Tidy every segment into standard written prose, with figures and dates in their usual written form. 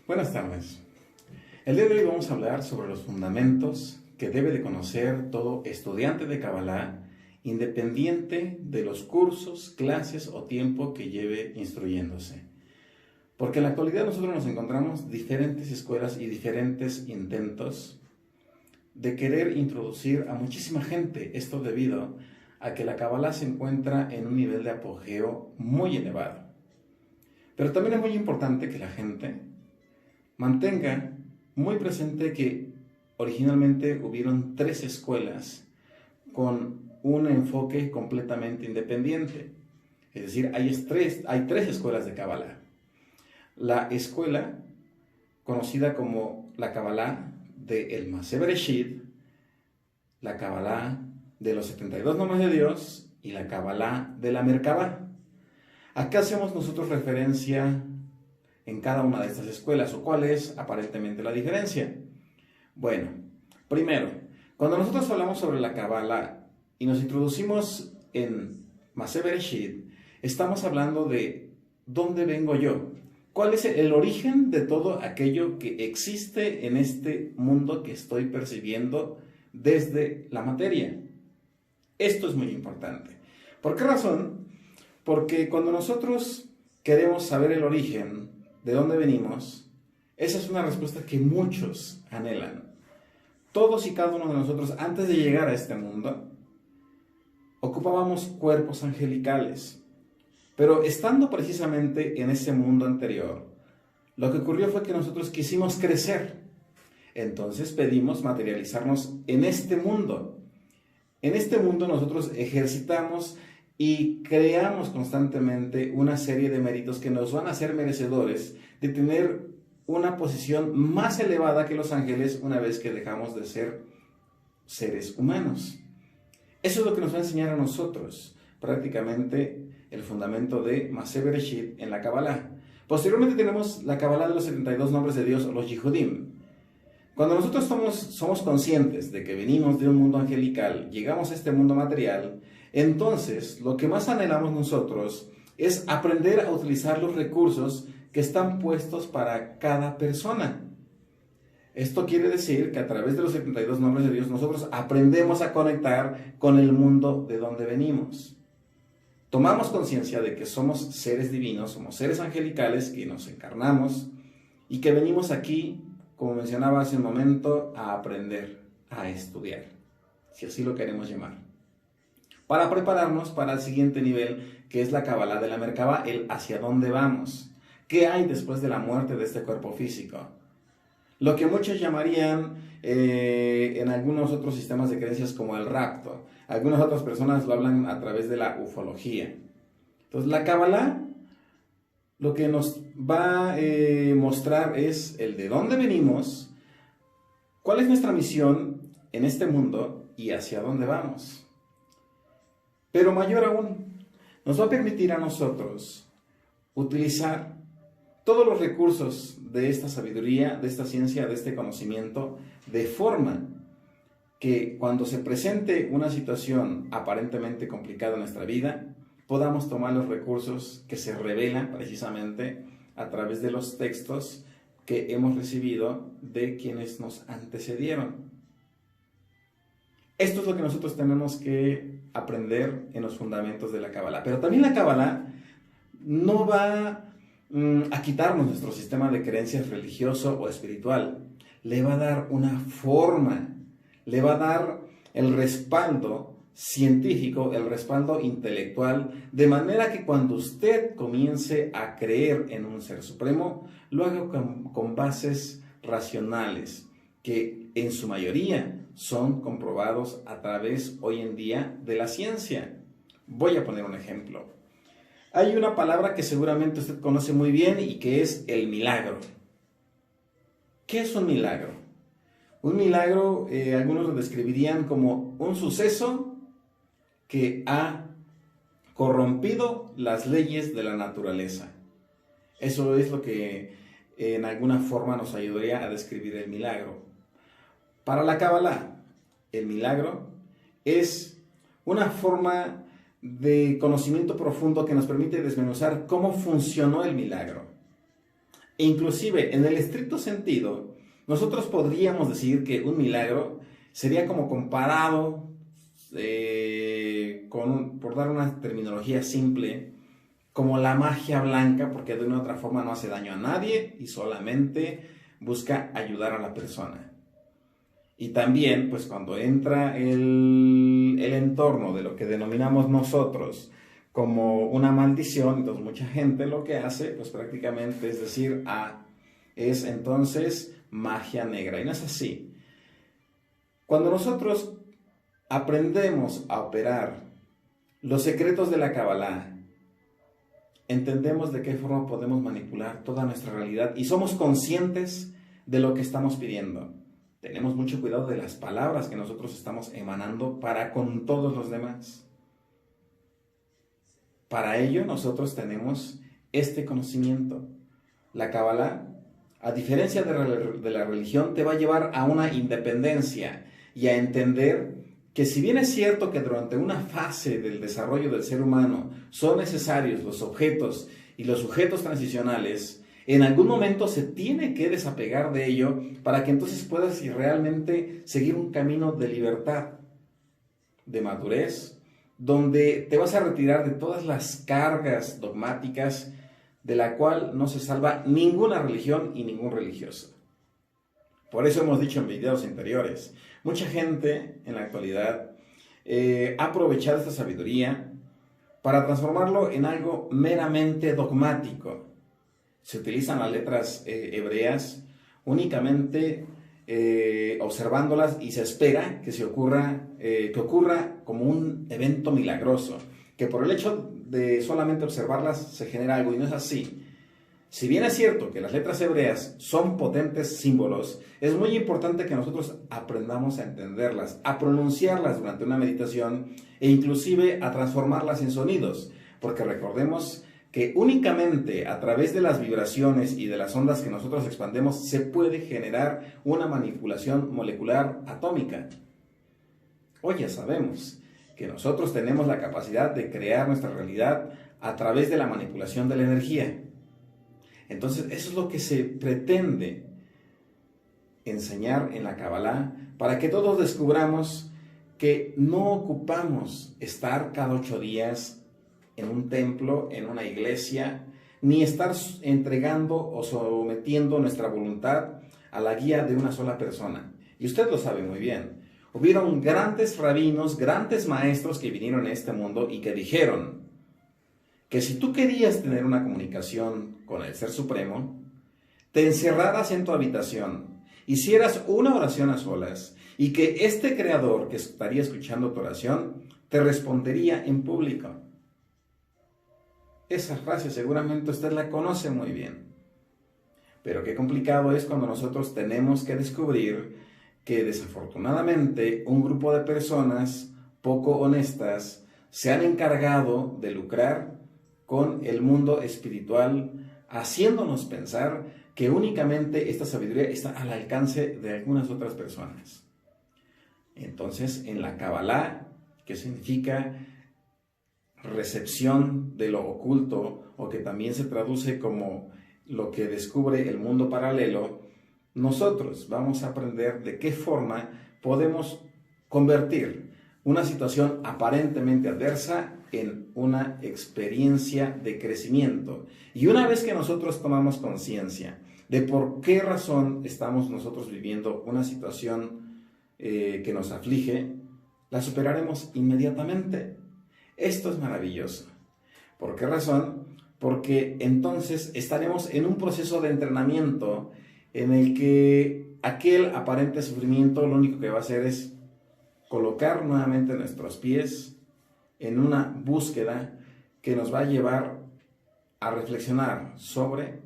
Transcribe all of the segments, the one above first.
Buenas tardes. El día de hoy vamos a hablar sobre los fundamentos que debe de conocer todo estudiante de Kabbalah, independiente de los cursos, clases o tiempo que lleve instruyéndose. Porque en la actualidad nosotros nos encontramos diferentes escuelas y diferentes intentos de querer introducir a muchísima gente, esto debido a que la Kabbalah se encuentra en un nivel de apogeo muy elevado. Pero también es muy importante que la gente mantenga muy presente que originalmente hubieron 3 escuelas con un enfoque completamente independiente. Es decir, hay tres escuelas de Kabbalah. La escuela conocida como la Kabbalah de el Masé Bereshit, la Kabbalah de los 72 nombres de Dios y la Kabbalah de la Merkabah. Acá hacemos nosotros referencia en cada una de estas escuelas, o cuál es aparentemente la diferencia. Bueno, primero, cuando nosotros hablamos sobre la Kabbalah y nos introducimos en Masé Bereshit, estamos hablando de dónde vengo yo, cuál es el origen de todo aquello que existe en este mundo que estoy percibiendo desde la materia. Esto es muy importante. ¿Por qué razón? Porque cuando nosotros queremos saber el origen, de dónde venimos, esa es una respuesta que muchos anhelan. Todos y cada uno de nosotros, antes de llegar a este mundo, ocupábamos cuerpos angelicales. Pero estando precisamente en ese mundo anterior, lo que ocurrió fue que nosotros quisimos crecer. Entonces pedimos materializarnos en este mundo. En este mundo nosotros ejercitamos y creamos constantemente una serie de méritos que nos van a hacer merecedores de tener una posición más elevada que los ángeles una vez que dejamos de ser seres humanos. Eso es lo que nos va a enseñar a nosotros prácticamente el fundamento de Masé Bereshit en la Kabbalah. Posteriormente tenemos la Kabbalah de los 72 nombres de Dios o los Yihudim. Cuando nosotros somos conscientes de que venimos de un mundo angelical, llegamos a este mundo material, entonces lo que más anhelamos nosotros es aprender a utilizar los recursos que están puestos para cada persona. Esto quiere decir que a través de los 72 nombres de Dios nosotros aprendemos a conectar con el mundo de donde venimos. Tomamos conciencia de que somos seres divinos, somos seres angelicales que nos encarnamos y que venimos aquí, como mencionaba hace un momento, a aprender, a estudiar, si así lo queremos llamar, para prepararnos para el siguiente nivel, que es la Kabbalah de la Merkabah, el hacia dónde vamos, qué hay después de la muerte de este cuerpo físico. Lo que muchos llamarían en algunos otros sistemas de creencias como el rapto. Algunas otras personas lo hablan a través de la ufología. Entonces la Kabbalah lo que nos va a mostrar es el de dónde venimos, cuál es nuestra misión en este mundo y hacia dónde vamos. Pero mayor aún, nos va a permitir a nosotros utilizar todos los recursos de esta sabiduría, de esta ciencia, de este conocimiento, de forma que cuando se presente una situación aparentemente complicada en nuestra vida, podamos tomar los recursos que se revelan precisamente a través de los textos que hemos recibido de quienes nos antecedieron. Esto es lo que nosotros tenemos que aprender en los fundamentos de la Kabbalah. Pero también la Kabbalah no va a quitarnos nuestro sistema de creencias religioso o espiritual. Le va a dar una forma, le va a dar el respaldo científico, el respaldo intelectual, de manera que cuando usted comience a creer en un ser supremo, lo haga con bases racionales, que en su mayoría son comprobados a través hoy en día de la ciencia. Voy a poner un ejemplo. Hay una palabra que seguramente usted conoce muy bien y que es el milagro. ¿Qué es un milagro? Un milagro, algunos lo describirían como un suceso que ha corrompido las leyes de la naturaleza. Eso es lo que en alguna forma nos ayudaría a describir el milagro. Para la Kabbalah, el milagro es una forma de conocimiento profundo que nos permite desmenuzar cómo funcionó el milagro. E inclusive, en el estricto sentido, nosotros podríamos decir que un milagro sería como comparado, por dar una terminología simple, como la magia blanca, porque de una u otra forma no hace daño a nadie y solamente busca ayudar a la persona. Y también, pues cuando entra el entorno de lo que denominamos nosotros como una maldición, entonces mucha gente lo que hace, pues prácticamente es decir, es entonces magia negra. Y no es así. Cuando nosotros aprendemos a operar los secretos de la Kabbalah, entendemos de qué forma podemos manipular toda nuestra realidad y somos conscientes de lo que estamos pidiendo. Tenemos mucho cuidado de las palabras que nosotros estamos emanando para con todos los demás. Para ello nosotros tenemos este conocimiento. La Kabbalah, a diferencia de la religión, te va a llevar a una independencia y a entender que si bien es cierto que durante una fase del desarrollo del ser humano son necesarios los objetos y los sujetos transicionales, en algún momento se tiene que desapegar de ello para que entonces puedas realmente seguir un camino de libertad, de madurez, donde te vas a retirar de todas las cargas dogmáticas de la cual no se salva ninguna religión y ningún religioso. Por eso hemos dicho en videos anteriores, mucha gente en la actualidad ha aprovechado esta sabiduría para transformarlo en algo meramente dogmático. Se utilizan las letras hebreas únicamente observándolas y se espera que ocurra como un evento milagroso, que por el hecho de solamente observarlas se genera algo, y no es así. Si bien es cierto que las letras hebreas son potentes símbolos, es muy importante que nosotros aprendamos a entenderlas, a pronunciarlas durante una meditación e inclusive a transformarlas en sonidos, porque recordemos que únicamente a través de las vibraciones y de las ondas que nosotros expandemos se puede generar una manipulación molecular atómica. Hoy ya sabemos que nosotros tenemos la capacidad de crear nuestra realidad a través de la manipulación de la energía. Entonces, eso es lo que se pretende enseñar en la Kabbalah, para que todos descubramos que no ocupamos estar cada 8 días en un templo, en una iglesia, ni estar entregando o sometiendo nuestra voluntad a la guía de una sola persona. Y usted lo sabe muy bien. Hubieron grandes rabinos, grandes maestros que vinieron a este mundo y que dijeron que si tú querías tener una comunicación con el Ser Supremo, te encerraras en tu habitación, hicieras una oración a solas y que este Creador que estaría escuchando tu oración te respondería en público. Esa frase seguramente usted la conoce muy bien. Pero qué complicado es cuando nosotros tenemos que descubrir que desafortunadamente un grupo de personas poco honestas se han encargado de lucrar con el mundo espiritual, haciéndonos pensar que únicamente esta sabiduría está al alcance de algunas otras personas. Entonces, en la Kabbalah, que significa recepción de lo oculto, o que también se traduce como lo que descubre el mundo paralelo, nosotros vamos a aprender de qué forma podemos convertir una situación aparentemente adversa en una experiencia de crecimiento. Y una vez que nosotros tomamos conciencia de por qué razón estamos nosotros viviendo una situación que nos aflige, la superaremos inmediatamente. Esto es maravilloso. ¿Por qué razón? Porque entonces estaremos en un proceso de entrenamiento en el que aquel aparente sufrimiento lo único que va a hacer es colocar nuevamente nuestros pies en una búsqueda que nos va a llevar a reflexionar sobre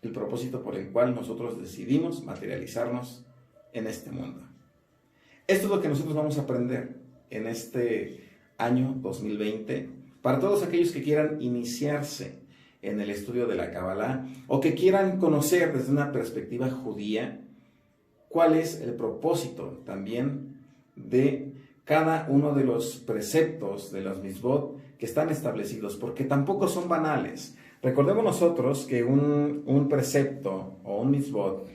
el propósito por el cual nosotros decidimos materializarnos en este mundo. Esto es lo que nosotros vamos a aprender en este año 2020 para todos aquellos que quieran iniciarse en el estudio de la Kabbalah o que quieran conocer desde una perspectiva judía cuál es el propósito también de cada uno de los preceptos de los mitzvot que están establecidos, porque tampoco son banales, Recordemos nosotros que un precepto o un mitzvot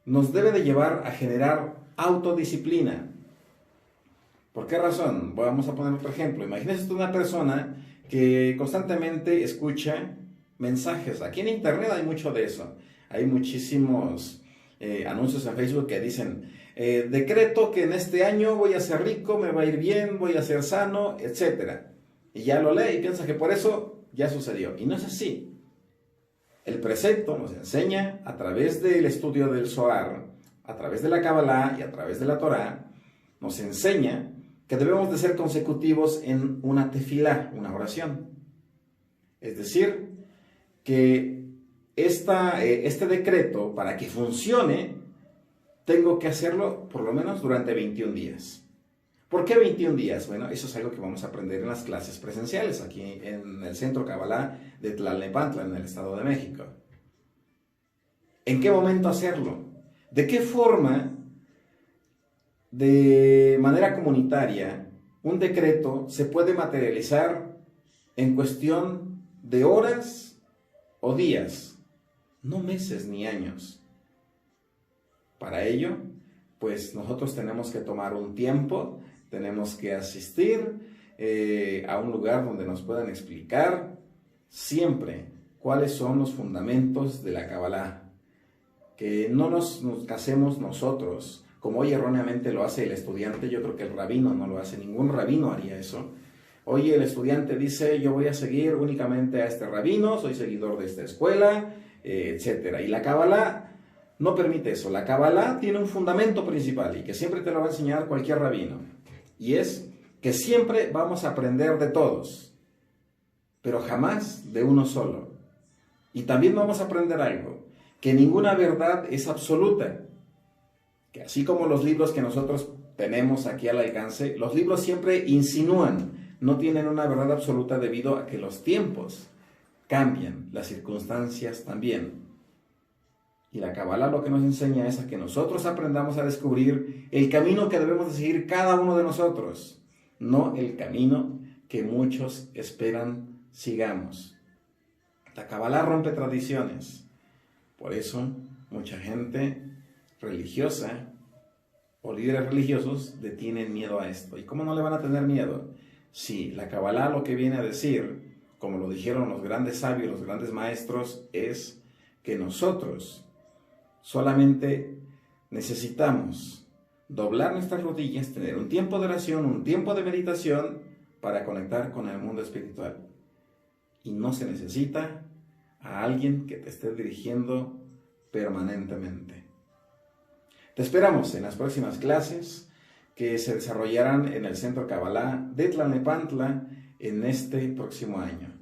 nos debe de llevar a generar autodisciplina. ¿Por qué razón? Vamos a poner otro ejemplo. Imagínese una persona que constantemente escucha mensajes. Aquí en internet hay mucho de eso. Hay muchísimos anuncios en Facebook que dicen, decreto que en este año voy a ser rico, me va a ir bien, voy a ser sano, etc. Y ya lo lee y piensa que por eso ya sucedió. Y no es así. El precepto nos enseña a través del estudio del Zohar, a través de la Kabbalah y a través de la Torah, nos enseña que debemos de ser consecutivos en una tefilá, una oración. Es decir, que este decreto, para que funcione, tengo que hacerlo por lo menos durante 21 días. ¿Por qué 21 días? Bueno, eso es algo que vamos a aprender en las clases presenciales, aquí en el Centro Kabbalah de Tlalnepantla, en el Estado de México. ¿En qué momento hacerlo? ¿De qué forma, de manera comunitaria, un decreto se puede materializar en cuestión de horas o días, no meses ni años? Para ello, pues nosotros tenemos que tomar un tiempo, tenemos que asistir a un lugar donde nos puedan explicar siempre cuáles son los fundamentos de la Kabbalah. Que no nos casemos nosotros, como hoy erróneamente lo hace el estudiante. Yo creo que el rabino no lo hace, ningún rabino haría eso. Hoy el estudiante dice, yo voy a seguir únicamente a este rabino, soy seguidor de esta escuela, etc. Y la Kabbalah no permite eso. La Kabbalah tiene un fundamento principal y que siempre te lo va a enseñar cualquier rabino. Y es que siempre vamos a aprender de todos, pero jamás de uno solo. Y también vamos a aprender algo, que ninguna verdad es absoluta. Que así como los libros que nosotros tenemos aquí al alcance, los libros siempre insinúan, no tienen una verdad absoluta debido a que los tiempos cambian, las circunstancias también. Y la Kabbalah lo que nos enseña es a que nosotros aprendamos a descubrir el camino que debemos de seguir cada uno de nosotros, no el camino que muchos esperan sigamos. La Kabbalah rompe tradiciones. Por eso, mucha gente religiosa o líderes religiosos le tienen miedo a esto. ¿Y cómo no le van a tener miedo? Si la Kabbalah lo que viene a decir, como lo dijeron los grandes sabios, los grandes maestros, es que nosotros solamente necesitamos doblar nuestras rodillas, tener un tiempo de oración, un tiempo de meditación para conectar con el mundo espiritual. Y no se necesita a alguien que te esté dirigiendo permanentemente. Te esperamos en las próximas clases que se desarrollarán en el Centro Kabbalah de Tlalnepantla en este próximo año.